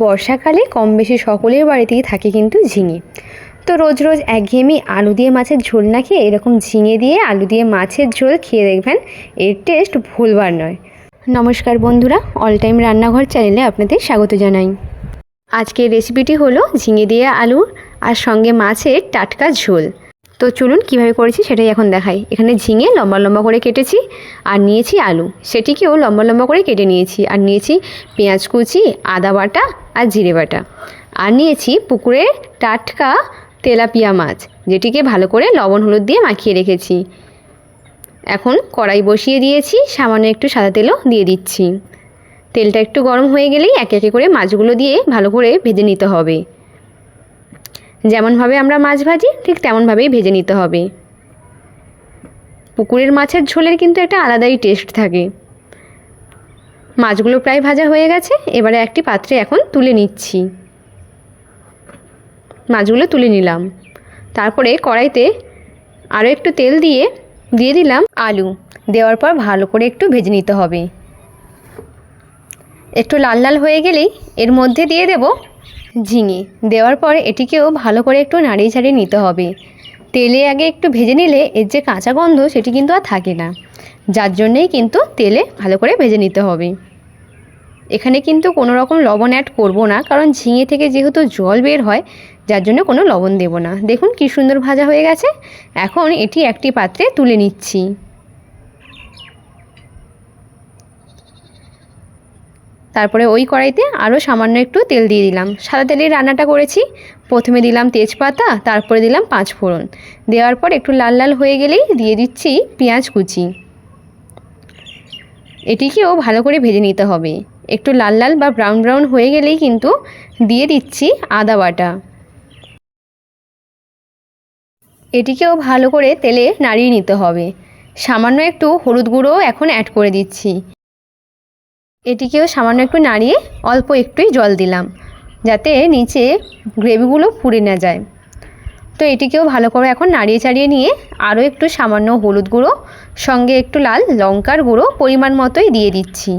বর্ষাকালে কম বেশি সকলের বাড়িতেই থাকে কিন্তু ঝিঙে। তো রোজ রোজ একঘেয়েমি আলু দিয়ে মাছের ঝোল না খেয়ে এরকম ঝিঙে দিয়ে আলু দিয়ে মাছের ঝোল খেয়ে দেখবেন, এর টেস্ট ভুলবার নয়। নমস্কার বন্ধুরা, অল টাইম রান্নাঘর চ্যানেলে আপনাদের স্বাগত জানাই। আজকের রেসিপিটি হলো ঝিঙে দিয়ে আলু আর সঙ্গে মাছের টাটকা ঝোল। তো চলুন কীভাবে করেছি সেটাই এখন দেখাই। এখানে ঝিঙে লম্বা লম্বা করে কেটেছি আর নিয়েছি আলু, সেটিকেও লম্বা লম্বা করে কেটে নিয়েছি। আর নিয়েছি পেঁয়াজ কুচি, আদা বাটা আর জিরে বাটা। আর নিয়েছি পুকুরের টাটকা তেলাপিয়া মাছ, যেটিকে ভালো করে লবণ হলুদ দিয়ে মাখিয়ে রেখেছি। এখন কড়াই বসিয়ে দিয়েছি, সামান্য একটু সাদা তেলও দিয়ে দিচ্ছি। তেলটা একটু গরম হয়ে গেলেই একে একে করে মাছগুলো দিয়ে ভালো করে ভেজে নিতে হবে। যেমনভাবে আমরা মাছ ভাজি ঠিক তেমনভাবেই ভেজে নিতে হবে। পুকুরের মাছের ঝোলের কিন্তু একটা আলাদাই টেস্ট থাকে। মাছগুলো প্রায় ভাজা হয়ে গেছে, এবারে একটি পাত্রে এখন তুলে নিচ্ছি। মাছগুলো তুলে নিলাম। তারপরে কড়াইতে আরও একটু তেল দিয়ে দিলাম আলু। দেওয়ার পর ভালো করে একটু ভেজে নিতে হবে। একটু লাল লাল হয়ে গেলেই এর মধ্যে দিয়ে দেব ঝিঙে। দেওয়ার পর এটিকেও ভালো করে একটু নাড়িয়ে ছাড়িয়ে নিতে হবে। তেলে আগে একটু ভেজে নিলে এর যে কাঁচা গন্ধ সেটি কিন্তু আর থাকে না, যার জন্যেই কিন্তু তেলে ভালো করে ভেজে নিতে হবে। এখানে কিন্তু কোনো রকম লবণ অ্যাড করব না, কারণ ঝিঙে থেকে যেহেতু জল বের হয়, যার জন্য কোনো লবণ দেব না। দেখুন কি সুন্দর ভাজা হয়ে গেছে। এখন এটি একটি পাত্রে তুলে নিচ্ছি। তারপরে ওই কড়াইতে আরও সামান্য একটু তেল দিয়ে দিলাম। সাদা তেলের রান্নাটা করেছি। প্রথমে দিলাম তেজপাতা, তারপরে দিলাম 5 ফোড়ন। দেওয়ার পর একটু লাল লাল হয়ে গেলেই দিয়ে দিচ্ছি পেঁয়াজ কুচি। এটিকেও ভালো করে ভেজে নিতে হবে। একটু লাল লাল বা ব্রাউন ব্রাউন হয়ে গেলেই কিন্তু দিয়ে দিচ্ছি আদা বাটা। এটিকেও ভালো করে তেলে নাড়িয়ে নিতে হবে। সামান্য একটু হলুদ গুঁড়ো এখন অ্যাড করে দিচ্ছি। এটিকেও সামান্য একটু নাড়িয়ে অল্প একটুই জল দিলাম, যাতে নিচে গ্রেভিগুলো পুড়ে না যায়। তো এটিকেও ভালো করে এখন নাড়িয়ে চাড়িয়ে নিয়ে আরও একটু সামান্য হলুদ গুঁড়ো সঙ্গে একটু লাল লঙ্কার গুঁড়ো পরিমাণ মতোই দিয়ে দিচ্ছি।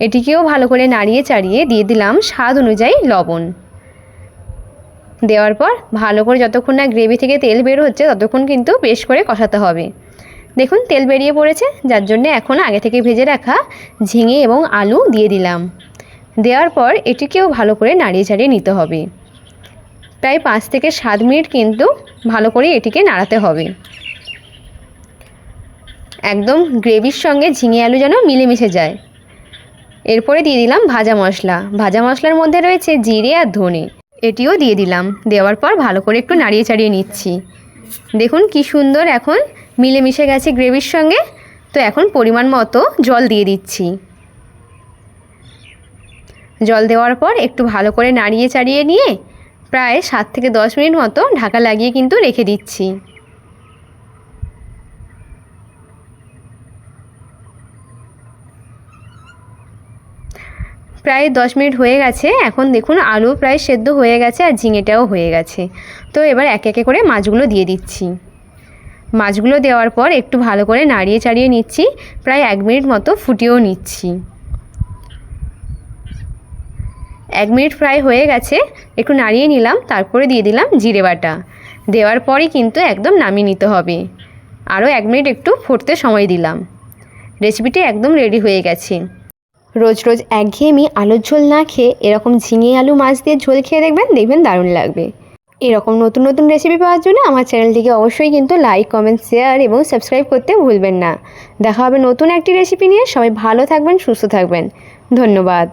এটিকেও ভালো করে নাড়িয়ে চাড়িয়ে দিয়ে দিলাম স্বাদ অনুযায়ী লবণ। দেওয়ার পর ভালো করে যতক্ষণ না গ্রেভি থেকে তেল বের হচ্ছে ততক্ষণ কিন্তু বেশ করে কষাতে হবে। দেখুন তেল বেরিয়ে পড়েছে, যার জন্য এখন আগে থেকে ভেজে রাখা ঝিঙে এবং আলু দিয়ে দিলাম। দেওয়ার পর এটিকেও ভালো করে নাড়িয়ে চাড়িয়ে নিতে হবে। প্রায় 5 থেকে 7 মিনিট কিন্তু ভালো করে এটিকে নাড়াতে হবে। একদম গ্রেভির সঙ্গে ঝিঙে আলু যেন মিলেমিশে যায়। এরপরে দিয়ে দিলাম ভাজা মশলা। ভাজা মশলার মধ্যে রয়েছে জিরে আর ধনে, এটিও দিয়ে দিলাম। দেওয়ার পর ভালো করে একটু নাড়িয়ে চাড়িয়ে নিচ্ছি। দেখুন কি সুন্দর এখন মিলেমিশে গেছে গ্রেভির সঙ্গে। তো এখন পরিমাণ মতো জল দিয়ে দিচ্ছি। জল দেওয়ার পর একটু ভালো করে নাড়িয়ে চাড়িয়ে নিয়ে প্রায় 7 থেকে 10 মিনিট মতো ঢাকা লাগিয়ে কিন্তু রেখে দিচ্ছি। প্রায় 10 মিনিট হয়ে গেছে। এখন দেখুন আলু প্রায় সেদ্ধ হয়ে গেছে আর ঝিঙেটাও হয়ে গেছে। তো এবার একে একে করে মাছগুলো দিয়ে দিচ্ছি। মাছগুলো দেওয়ার পর একটু ভালো করে নাড়িয়ে চাড়িয়ে নিচ্ছি। প্রায় 1 মিনিট মতো ফুটিয়েও নিচ্ছি। 1 মিনিট প্রায় হয়ে গেছে, একটু নাড়িয়ে নিলাম। তারপরে দিয়ে দিলাম জিরে বাটা। দেওয়ার পরই কিন্তু একদম নামিয়ে নিতে হবে। আরও 1 মিনিট একটু ফুটতে সময় দিলাম। রেসিপিটি একদম রেডি হয়ে গেছে। রোজ রোজ একঘেয়েমি আলুর ঝোল না খেয়ে এরকম ঝিঙে আলু মাছ দিয়ে ঝোল খেয়ে দেখবেন দারুণ লাগবে। এরকম নতুন নতুন রেসিপি পাওয়ার জন্য আমার চ্যানেলটিকে অবশ্যই কিন্তু লাইক, কমেন্ট, শেয়ার এবং সাবস্ক্রাইব করতে ভুলবেন না। দেখা হবে নতুন একটি রেসিপি নিয়ে। সবাই ভালো থাকবেন, সুস্থ থাকবেন। ধন্যবাদ।